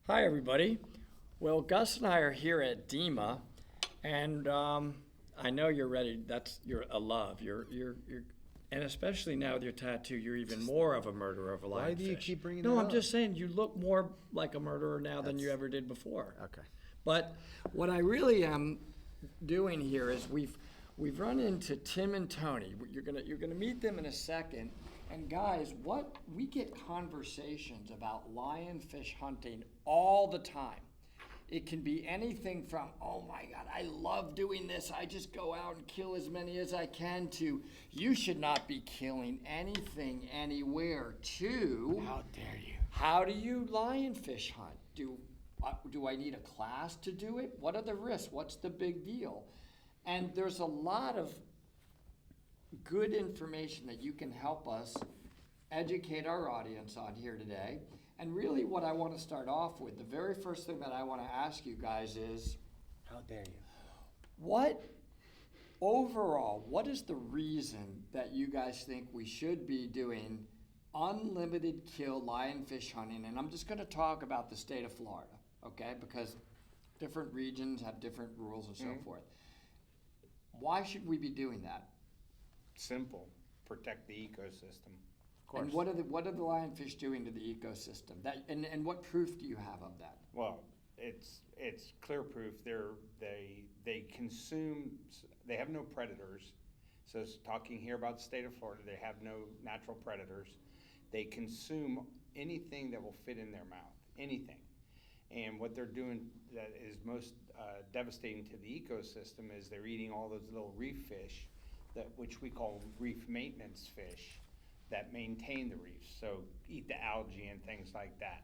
Hi, everybody. Well, Gus and I are here at DEMA, and I know you're ready. You're a love. And especially now with your tattoo, you're even more of a murderer of a lionfish. Why do you keep bringing No, that I'm up? just saying you look more like a murderer now than you ever did before. Okay. But what I really am doing here is we've run into Tim and Tony. You're gonna meet them in a second. And guys, what we get conversations about lionfish hunting all the time. It can be anything from, oh my God, I love doing this. I just go out and kill as many as I can, to you should not be killing anything anywhere, to How dare you? how do you lionfish hunt? Do I need a class to do it? What are the risks? What's the big deal? And there's a lot of good information that you can help us educate our audience on here today. And really what I want to start off with, the very first thing that I want to ask you guys is, How dare you? what is the reason that you guys think we should be doing unlimited kill lionfish hunting? And I'm just going to talk about the state of Florida, okay? Because different regions have different rules and so forth. Why should we be doing that? Simple. Protect the ecosystem. And what are the lionfish doing to the ecosystem? And what proof do you have of that? Well, it's clear proof. They consume. They have no predators. So talking here about the state of Florida, they have no natural predators. They consume anything that will fit in their mouth. Anything. And what they're doing that is most devastating to the ecosystem is they're eating all those little reef fish, which we call reef maintenance fish, that maintain the reefs. So eat the algae and things like that.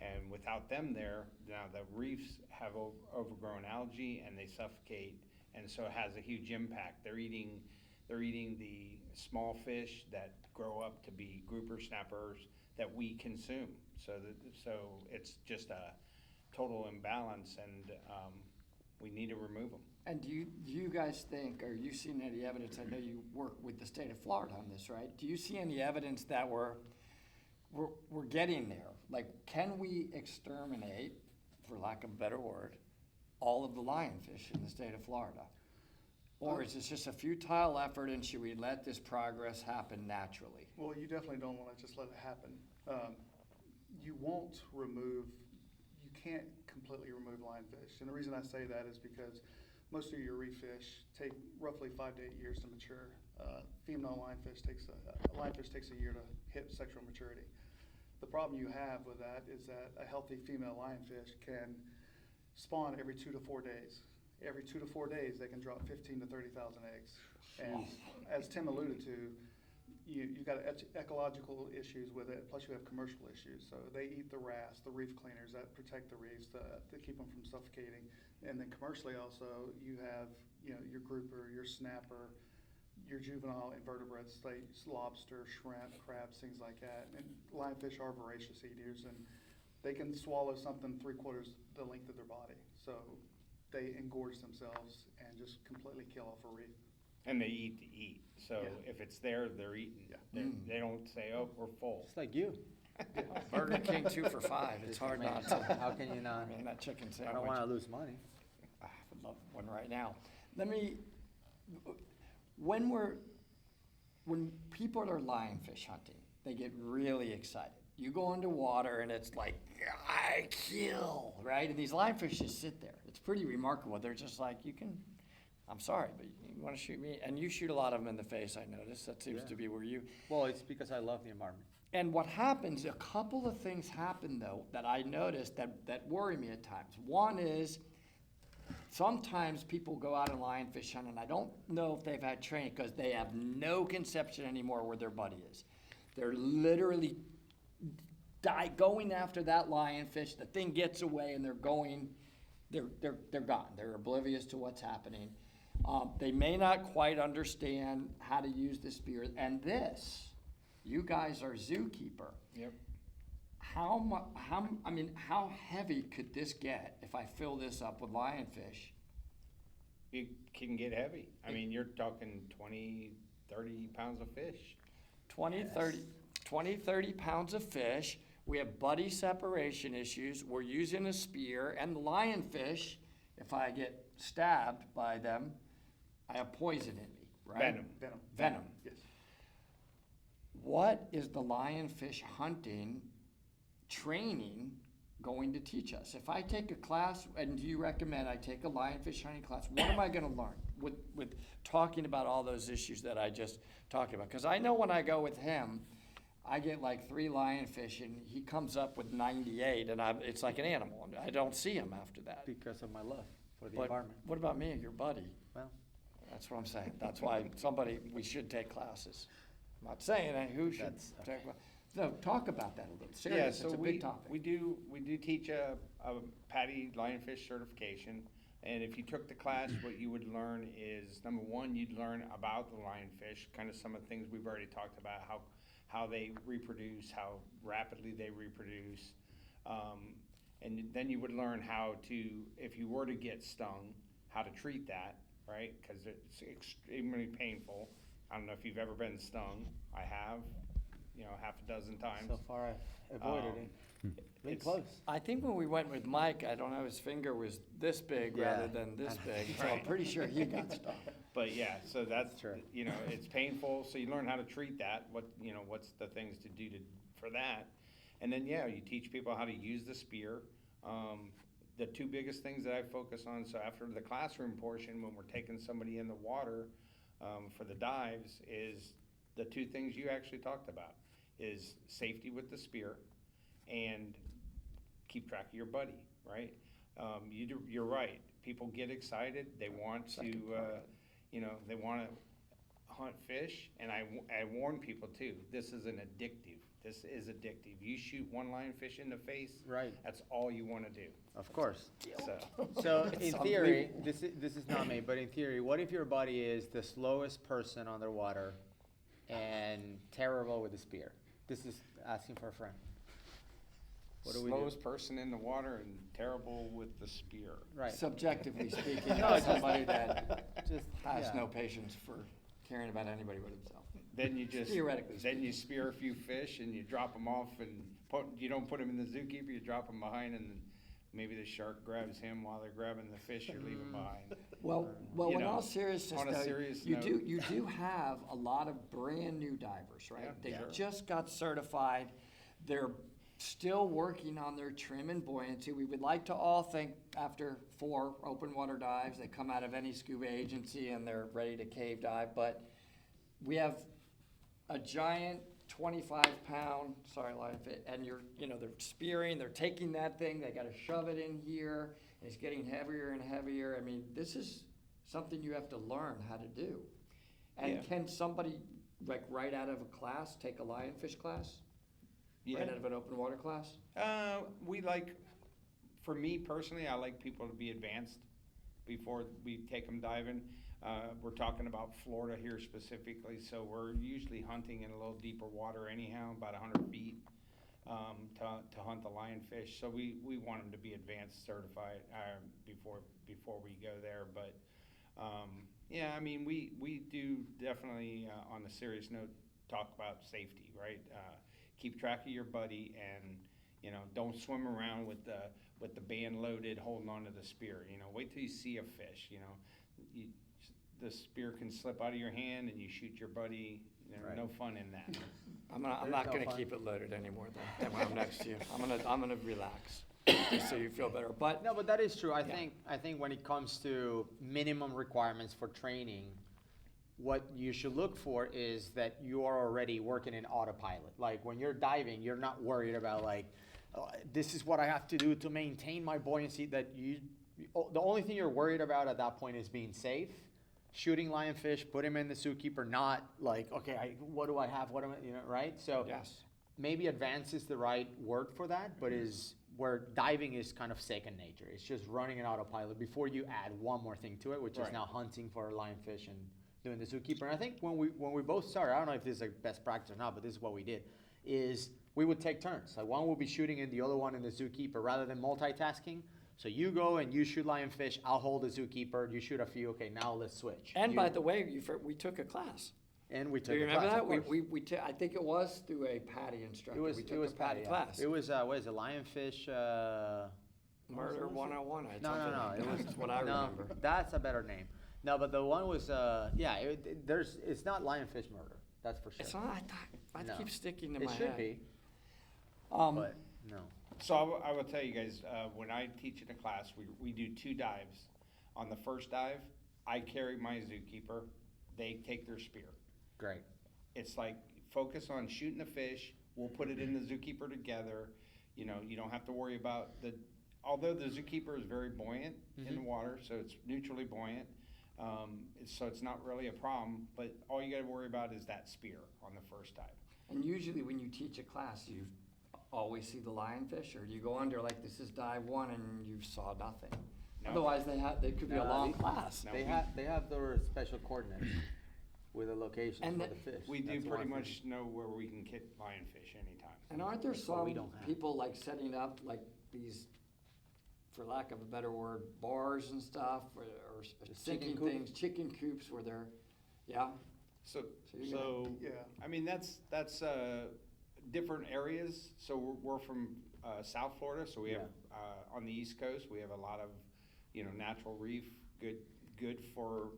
And without them there, now the reefs have overgrown algae and they suffocate, and so it has a huge impact. They're eating the small fish that grow up to be grouper snappers that we consume. So it's just a total imbalance, and we need to remove them. And do you guys think, or you seen any evidence? I know you work with the state of Florida on this, right? Do you see any evidence that we're getting there? Like, can we exterminate, for lack of a better word, all of the lionfish in the state of Florida? Or is this just a futile effort, and should we let this progress happen naturally? Well, you definitely don't want to just let it happen. You can't completely remove lionfish. And the reason I say that is because most of your reef fish take roughly 5 to 8 years to mature. Female lionfish takes a year to hit sexual maturity. The problem you have with that is that a healthy female lionfish can spawn every 2 to 4 days. Every 2 to 4 days, they can drop 15 to 30,000 eggs. And as Tim alluded to, you've got ecological issues with it, plus you have commercial issues. So they eat the wrasse, the reef cleaners that protect the reefs to keep them from suffocating. And then commercially also, you have your grouper, your snapper, your juvenile invertebrates like lobster, shrimp, crabs, things like that. And lionfish are voracious eaters, and they can swallow something 3/4 the length of their body. So they engorge themselves and just completely kill off a reef. And they eat to eat. So Yeah. if it's there, they're eating. Yeah. They don't say, oh, we're full. Just like you. Burger King 2 for $5. It's hard not to. How can you not? I mean, that chicken sandwich. I don't want to lose money. I would love one right now. When people are lionfish hunting, they get really excited. You go into water and it's like, I kill, right? And these lionfish just sit there. It's pretty remarkable. They're just like, I'm sorry, but you want to shoot me? And you shoot a lot of them in the face, I noticed. That seems to be where you. Well, it's because I love the environment. And what happens, a couple of things happen though that I noticed that worry me at times. One is, sometimes people go out and lionfish hunt, and I don't know if they've had training because they have no conception anymore where their buddy is. They're literally going after that lionfish. The thing gets away, and they're gone. They're oblivious to what's happening. They may not quite understand how to use the spear. And you guys are Zookeeper. Yep. How heavy could this get if I fill this up with lionfish? It can get heavy. I mean, you're talking 20, 30 pounds of fish. 20, 30 pounds of fish We have buddy separation issues. We're using a spear, and the lionfish, if I get stabbed by them, I have poison in me, right? Venom. Venom. Yes. What is the lionfish hunting training going to teach us? If I take a class, and do you recommend I take a lionfish hunting class, what am I going to learn with talking about all those issues that I just talked about? Because I know when I go with him, I get like 3 lionfish, and he comes up with 98, and it's like an animal. And I don't see him after that. Because of my love for the But environment. what about me, your buddy? Well, That's what I'm saying. That's why we should take classes. I'm not saying who should That's- take. So talk about that a little. Yeah, Serious, so it's a big topic. we do teach a PADI lionfish certification. And if you took the class, what you would learn is, number one, you'd learn about the lionfish, kind of some of the things we've already talked about, how they reproduce, how rapidly they reproduce. And then you would learn how to, if you were to get stung, how to treat that, right? Because it's extremely painful. I don't know if you've ever been stung. I have, half a dozen times. so far I've avoided it. Been It's- close. I think when we went with Mike, I don't know, his finger was this big Yeah. rather than this big. So I'm Right. pretty sure he got stung. But yeah, so that's Sure. it's painful. So you learn how to treat that. What's the things to do for that, and then you teach people how to use the spear. The 2 biggest things that I focus on. So after the classroom portion, when we're taking somebody in the water for the dives, is the 2 things you actually talked about: is safety with the spear, and keep track of your buddy. Right? You're right. People get excited. They want Second to. part of it. They want to hunt fish, and I warn people too, this is an addictive. This is addictive. You shoot one lionfish in the face, Right. that's all you want to do. Of course. So, So It's in theory, unbelievable. this is not me, but in theory, what if your buddy is the slowest person underwater and terrible with the spear? This is asking for a friend. What do we do? slowest person in the water and terrible with the spear. Right. Subjectively speaking, No, as just- somebody that Just has yeah. no patience for caring about anybody but himself. Then you just Theoretically then you spear a few fish and you drop them off, and you don't put them in the zookeeper. You drop them behind, and then maybe the shark grabs him while they're grabbing the fish you're leaving behind. Well, You in know, all seriousness, on a though, serious you note. do have a lot of brand new divers, right? Yeah, They sure. just got certified. They're still working on their trim and buoyancy. We would like to all think after 4 open water dives, they come out of any scuba agency and they're ready to cave dive. But we have a giant 25-pound, lionfish, and they're spearing, they're taking that thing, they got to shove it in here, and it's getting heavier and heavier. I mean, this is something you have to learn how to do. And Yeah. can somebody, like right out of a class, take a lionfish class? Right out of an open water class? For me personally, I like people to be advanced before we take them diving. We're talking about Florida here specifically, so we're usually hunting in a little deeper water anyhow, about 100 feet, to hunt the lionfish. So we want them to be advanced certified before we go there. But we do definitely, on a serious note, talk about safety, right? Keep track of your buddy, and don't swim around with the band loaded, holding onto the spear. Wait till you see a fish. The spear can slip out of your hand, and you shoot your buddy. Right. No fun in that. I'm There's not no gonna fun. keep it loaded anymore than when I'm next to you. I'm gonna relax, just so you feel better. But No, but that is true. I Yeah. think when it comes to minimum requirements for training, what you should look for is that you are already working in autopilot. Like when you're diving, you're not worried about this is what I have to do to maintain my buoyancy. The only thing you're worried about at that point is being safe, shooting lionfish, put him in the zookeeper, not like, okay, what do I have? What am I, right? So yes, maybe advanced is the right word for that, but is where diving is kind of second nature. It's just running an autopilot before you add one more thing to it, which is Right. now hunting for lionfish and doing the zookeeper. And I think when we both started, I don't know if this is a best practice or not, but this is what we did, is we would take turns. Like one will be shooting and the other one in the zookeeper rather than multitasking. So you go and you shoot lionfish, I'll hold the zookeeper, you shoot a few, okay, now let's switch. and You- by the way, we took a class. And we Do took you a remember class, that? of course. I think it was through a PADI instructor. We took a PADI class. It was, what is it, Lionfish, Murder 101. I No, something like it that. was That's what I no, remember. that's a better name. No, but the one was, it's not Lionfish Murder, that's for sure. It's not. I No. keep sticking to It my should head. be, Um, but no. So I will tell you guys, when I teach in a class, we do 2 dives. On the first dive, I carry my Zookeeper. They take their spear. Great. It's like, focus on shooting the fish. We'll put it in the Zookeeper together. You know, you don't have to worry about although the Zookeeper is very buoyant in the water, so it's neutrally buoyant. So it's not really a problem, but all you gotta worry about is that spear on the first dive. And usually when you teach a class, you always see the lionfish, or do you go under like this is dive 1 and you saw nothing? No. Otherwise, they could be a No, long they- class. No, They have their special coordinates with the locations And for the- the fish. We do That's the pretty one much know where we can get lionfish anytime. And aren't there Well, we some don't have. people like setting up like these, for lack of a better word, bars and stuff, or chicken sinking coop? things, chicken coops where they're, yeah? So, you're so, Yeah. I mean, that's different areas. So we're from South Florida, so we have on the East Coast we have a lot of natural reef, good for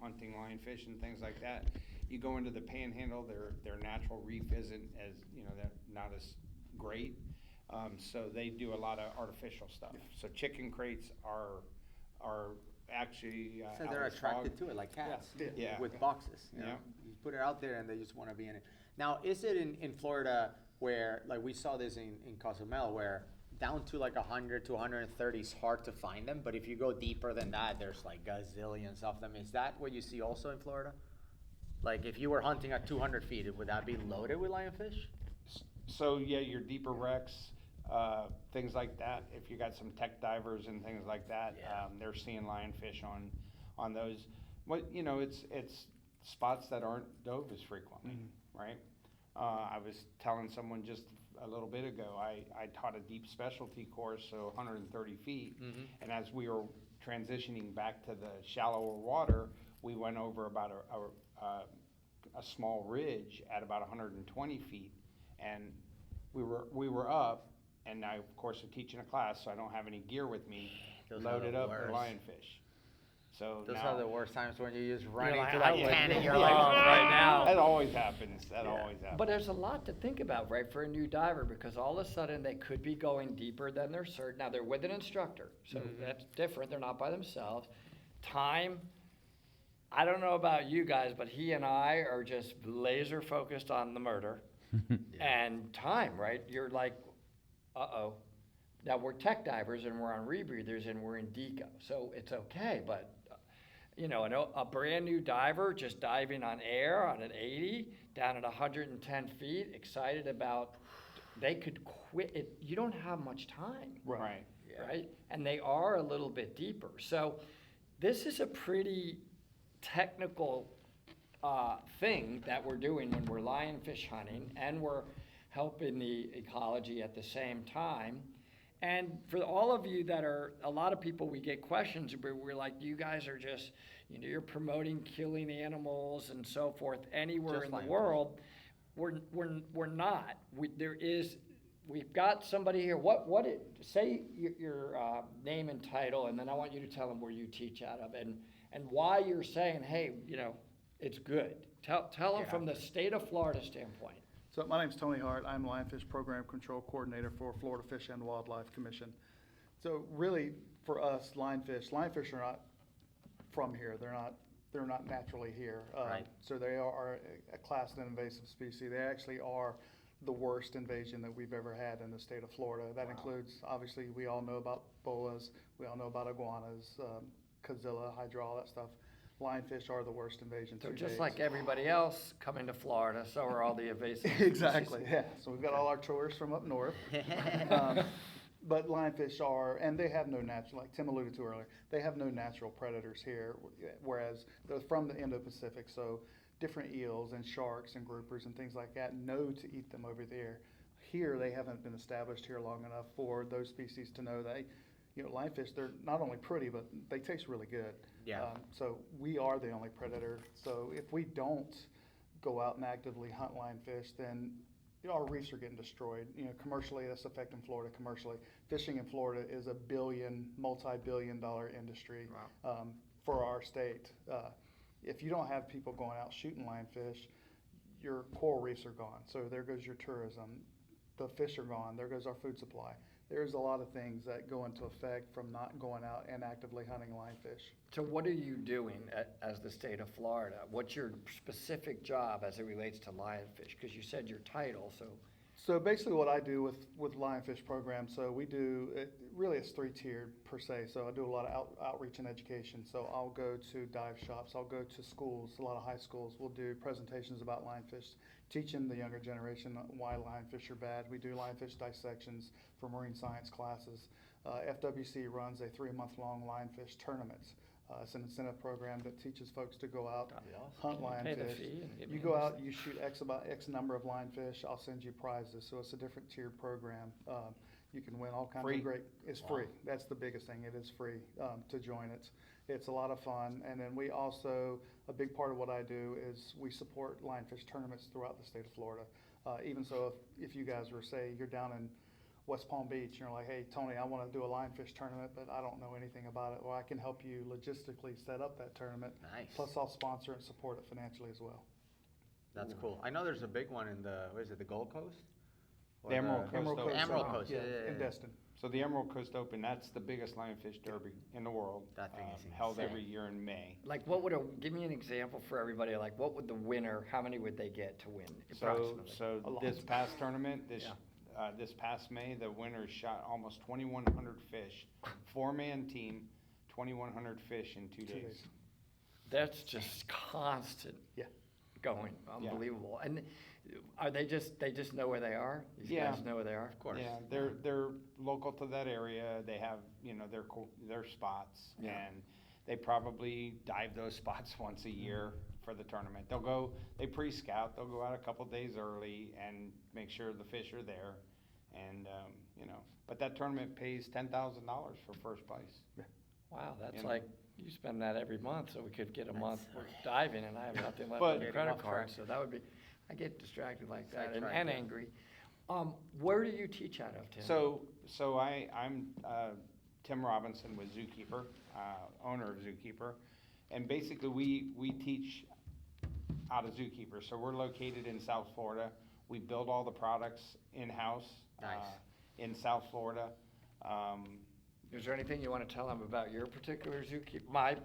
hunting lionfish and things like that. You go into the Panhandle, their natural reef isn't as they're not as great, so they do a lot of artificial stuff. So chicken crates are actually So out they're of attracted fog. to it like cats Yeah. with boxes. You know? Yeah. You put it out there and they just want to be in it. Now, is it in Florida where, like we saw this in Cozumel, where down to like 100 to 130 is hard to find them, but if you go deeper than that, there's like gazillions of them. Is that what you see also in Florida? Like if you were hunting at 200 feet, would that be loaded with lionfish? So yeah, your deeper wrecks, things like that. If you got some tech divers and things like that, Yeah. they're seeing lionfish on those. It's spots that aren't dove as frequently, right? I was telling someone just a little bit ago, I taught a deep specialty course, so 130 feet, and as we were transitioning back to the shallower water, we went over about a small ridge at about 120 feet, and we were up, and I of course am teaching a class, so I don't have any gear with me. Those are Loaded the up with worst. lionfish. So Those now, are the worst times when you just run You're into like, that "I cannon. would You're love like, right now." that always happens. That always happens. But there's a lot to think about, right, for a new diver, because all of a sudden they could be going deeper than they're certain. Now, they're with an instructor, so that's different. They're not by themselves. Time, I don't know about you guys, but he and I are just laser focused on the murder. And time, right? You're like, uh-oh. Now, we're tech divers and we're on rebreathers and we're in deco, so it's okay, but a brand new diver just diving on air on an 80 down at 110 feet, excited about, they could quit it. You don't have much time, Right. right? And they are a little bit deeper. So this is a pretty technical thing that we're doing when we're lionfish hunting, and we're helping the ecology at the same time. And for all of you that are, a lot of people, we get questions where we're like, you guys are just, you're promoting killing animals and so forth anywhere Just in the lionfish. world. We're not. We've got somebody here. Say your name and title, and then I want you to tell them where you teach out of, and why you're saying, hey, it's good. Tell them from the state of Florida standpoint. So my name's Tony Hart. I'm Lionfish Program Control Coordinator for Florida Fish and Wildlife Commission. So really, for us, lionfish are not from here. They're not naturally here. Right. So they are a classed invasive species. They actually are the worst invasion that we've ever had in the state of Florida. That includes, obviously, we all know about boas, we all know about iguanas, Kazilla, hydra, all that stuff. Lionfish are the worst invasion. So to just date. like everybody else coming to Florida, so are all the invasive Exactly, yeah. So we've got all our tourists from up north. But lionfish are, and they have no natural, like Tim alluded to earlier, they have no natural predators here, whereas they're from the Indo-Pacific, so different eels and sharks and groupers and things like that know to eat them over there. Here, they haven't been established here long enough for those species to know that, lionfish, they're not only pretty, but they taste really good. Yeah. So we are the only predator. So if we don't go out and actively hunt lionfish, then our reefs are getting destroyed. Commercially, that's affecting Florida commercially. Fishing in Florida is a multi-billion-dollar industry for our state. If you don't have people going out shooting lionfish, your coral reefs are gone. So there goes your tourism. The fish are gone. There goes our food supply. There's a lot of things that go into effect from not going out and actively hunting lionfish. So what are you doing as the state of Florida? What's your specific job as it relates to lionfish? Because you said your title, so. So basically what I do with Lionfish program, so we do, really it's three-tiered per se. So I do a lot of outreach and education. So I'll go to dive shops, I'll go to schools, a lot of high schools. We'll do presentations about lionfish, teaching the younger generation why lionfish are bad. We do lionfish dissections for marine science classes. FWC runs a 3-month-long lionfish tournaments. It's an incentive program that teaches folks to go out, hunt Pay the lionfish. fee and give You me go this. out, you shoot X number of lionfish, I'll send you prizes. So it's a different tiered program. You can win all kinds Free? of great, it's free. That's the biggest thing. It is free to join it. It's a lot of fun. And then we also, a big part of what I do is we support lionfish tournaments throughout the state of Florida. Even so, if you guys were, say, you're down in West Palm Beach, and you're like, hey, Tony, I want to do a lionfish tournament, but I don't know anything about it. Well, I can help you logistically set up that tournament. Nice. Plus, I'll sponsor and support it financially as well. That's cool. I know there's a big one in the Gold Coast? Or The Emerald Coast Open. Emerald Coast, yeah, in Destin. So the Emerald Coast Open, that's the biggest lionfish derby in the world. That thing is held insane. every year in May. Like give me an example for everybody, like what would the winner, how many would they get to win So, approximately? so A lot. this past tournament, this past May, the winners shot almost 2,100 fish. 4-man team, 2,100 fish in 2 days. That's just constant Yeah. going, unbelievable. And are they just know where they are? These Yeah. guys know where they are? Of course. Yeah, they're local to that area. They have, their spots, Yeah. and they probably dive those spots once a year for the tournament. They pre-scout, they'll go out a couple days early and make sure the fish are there. And, but that tournament pays $10,000 for first place. Wow, that's You know. like, you spend that every month, so we could get a month worth diving, and I have nothing left But- on the Getting credit off card, track. so that would be, I get distracted like that and Sidetracked, yeah. angry. Where do you teach out of, Tim? So I'm Tim Robinson with Zookeeper, owner of Zookeeper, and basically we teach out of Zookeeper. So we're located in South Florida. We build all the products in-house. Nice. In South Florida. Is there anything you want to tell them about your particular zookeeper? My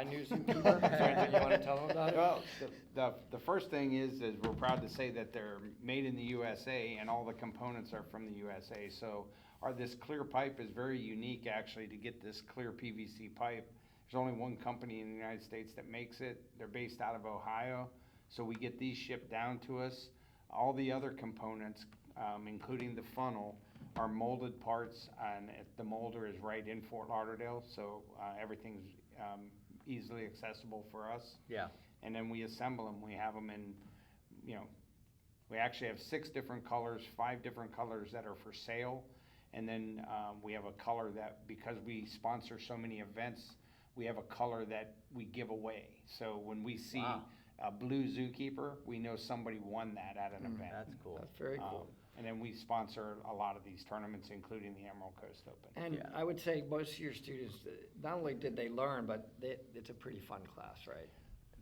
new zookeeper? Is there anything you want to tell them about it? Well, the first thing is we're proud to say that they're made in the USA and all the components are from the USA. So this clear pipe is very unique actually to get this clear PVC pipe. There's only one company in the United States that makes it. They're based out of Ohio. So we get these shipped down to us. All the other components, including the funnel, are molded parts, and the molder is right in Fort Lauderdale, so everything's easily accessible for us. Yeah. And then we assemble them. We have them in, we actually have 6 different colors, 5 different colors that are for sale, and then we have a color that, because we sponsor so many events, we have a color that we give away. So when we see Wow. a blue Zookeeper, we know somebody won that at an event. That's cool. That's very cool. And then we sponsor a lot of these tournaments, including the Emerald Coast Open. And Yeah. I would say most of your students, not only did they learn, but it's a pretty fun class, right?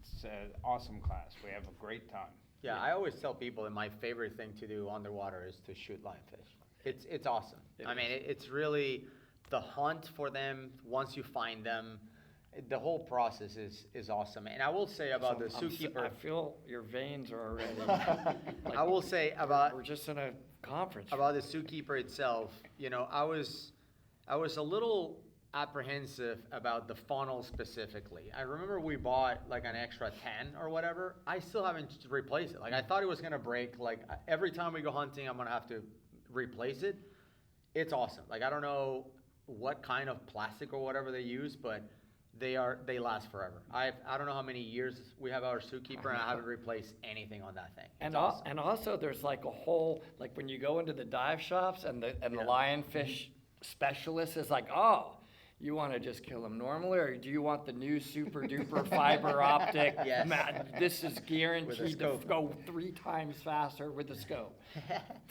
It's an awesome class. We have a great time. Yeah, I always tell people that my favorite thing to do underwater is to shoot lionfish. It's awesome. It I mean, is. it's really the hunt for them. Once you find them, the whole process is awesome. And I will say about the Zookeeper. I feel your veins are already. I will say about We're just in a conference. about the Zookeeper itself. I was a little apprehensive about the funnel specifically. I remember we bought like an extra 10 or whatever. I still haven't replaced it. Like I thought it was gonna break. Like every time we go hunting, I'm gonna have to replace it. It's awesome. Like I don't know what kind of plastic or whatever they use, but they last forever. I don't know how many years we have our Zookeeper, and I haven't replaced anything on that thing. It's awesome. And also there's like a whole, like when you go into the dive shops and the lionfish specialist is like, oh, You want to just kill them normally, or do you want the new super duper fiber optic? Yes. This is guaranteed to scope. go 3 times faster with the scope.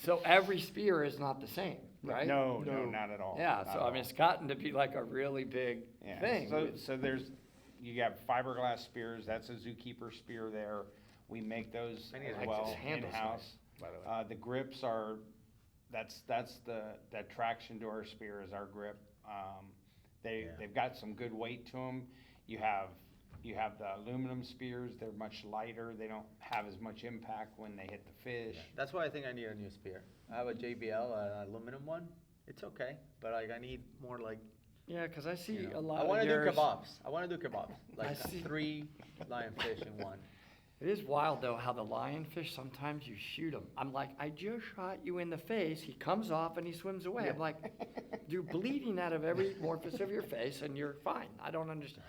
So every spear is not the same, right? No, not at all. Yeah, Not so at I mean, all. it's gotten to be like a really big Yeah, thing. so you got fiberglass spears, that's a Zookeeper spear there. We make those I need as to- well This handle's in-house. nice, by the way. The grips are, that's the traction to our spear is our grip. They've got some good weight to them. You have the aluminum spears, they're much lighter, they don't have as much impact when they hit the fish. That's why I think I need a new spear. I have a JBL, an aluminum one. It's okay, but like I need more like. Yeah, because I see You know, a lot I of want to do yours. kebabs. I want to do kebabs. Like I see. 3 lionfish in one. It is wild though how the lionfish, sometimes you shoot him. I'm like, I just shot you in the face. He comes off and he swims away. I'm like, you're bleeding out of every orifice of your face and you're fine. I don't understand.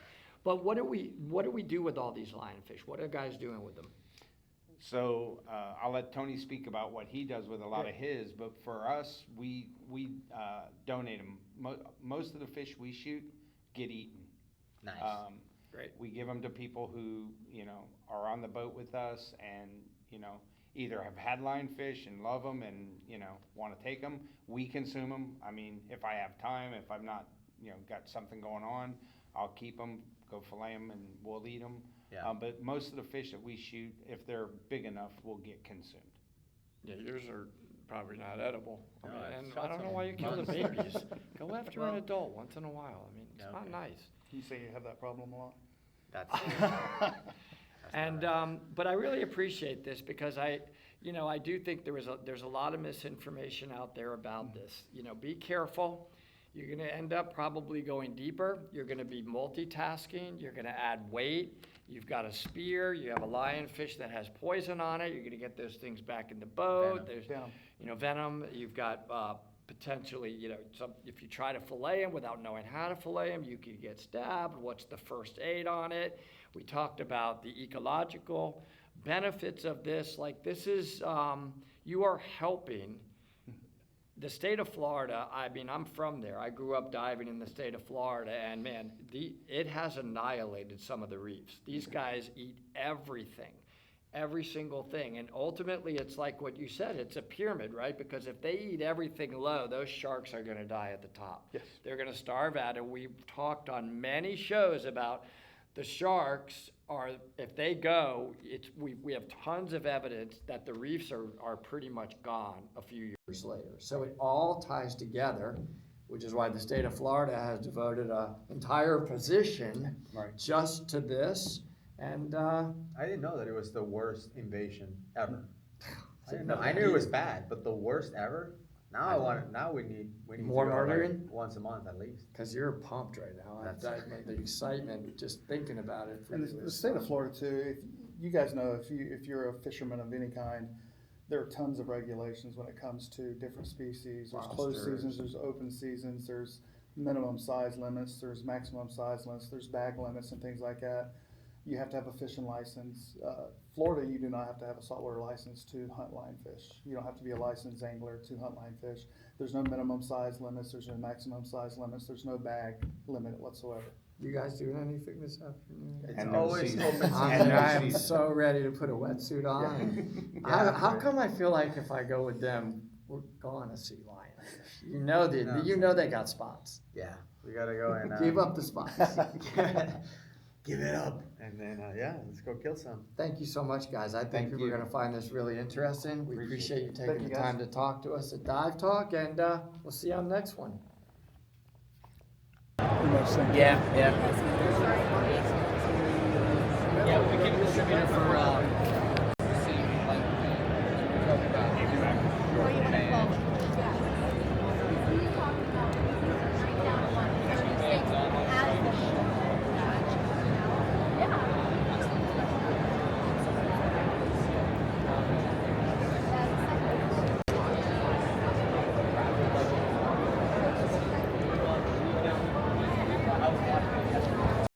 But what do we do with all these lionfish? What are guys doing with them? So I'll let Tony speak about what he does with a lot of his, but for us, we donate them. Most of the fish we shoot get eaten. Nice. Great. We give them to people who, are on the boat with us and, either have had lionfish and love them and, want to take them. We consume them. I mean, if I have time, if I'm not, got something going on, I'll keep them, go fillet them, and we'll eat them. Yeah. But most of the fish that we shoot, if they're big enough, will get consumed. Yeah, yours are probably not edible. No, And I've I don't shot know some why you kill the months. babies. Go after an Well- adult once in a while. I mean, it's not Okay. nice. You say you have that problem a lot? That's. And, but I really appreciate this because I do think there's a lot of misinformation out there about this. Be careful. You're gonna end up probably going deeper. You're gonna be multitasking. You're gonna add weight. You've got a spear. You have a lionfish that has poison on it. You're gonna get those things back in the boat. Venom. There's, Venom. venom. You've got, potentially, if you try to fillet them without knowing how to fillet them, you could get stabbed. What's the first aid on it? We talked about the ecological benefits of this. Like this is, you are helping the state of Florida. I mean, I'm from there. I grew up diving in the state of Florida, and man, it has annihilated some of the reefs. These guys eat everything. Every single thing. And ultimately, it's like what you said, it's a pyramid, right? Because if they eat everything low, those sharks are going to die at the top. Yes. They're going to starve out. And we've talked on many shows about the sharks are, if they go, we have tons of evidence that the reefs are pretty much gone a few years later. So it all ties together, which is why the state of Florida has devoted an entire position just to this. And I didn't know that it was the worst invasion ever. I didn't know. I knew it was bad, but the worst ever. Now we need More to go murdering? like once a month at least. because you're pumped right now. The excitement, just thinking about it. And the state of Florida too, if you guys know, if you're a fisherman of any kind, there are tons of regulations when it comes to different species. There's closed Lobsters. seasons, there's open seasons, there's minimum size limits, there's maximum size limits, there's bag limits and things like that. You have to have a fishing license. Florida, you do not have to have a saltwater license to hunt lionfish. You don't have to be a licensed angler to hunt lionfish. There's no minimum size limits, there's no maximum size limits, there's no bag limit whatsoever. You guys doing anything this afternoon? It's And no always season. open I season. am so ready to put a wetsuit on. How come I feel like if I go with them, we're going to see lionfish? You know they got spots. Yeah, we gotta go and Give up the spots. give it up, and then let's go kill some. Thank you so much, guys. I think Thank people are you. going to find this really interesting. We appreciate you taking Thank you, the guys. time to talk to us at Dive Talk, and we'll see you on the next one. Yeah. Yeah, we can distribute it for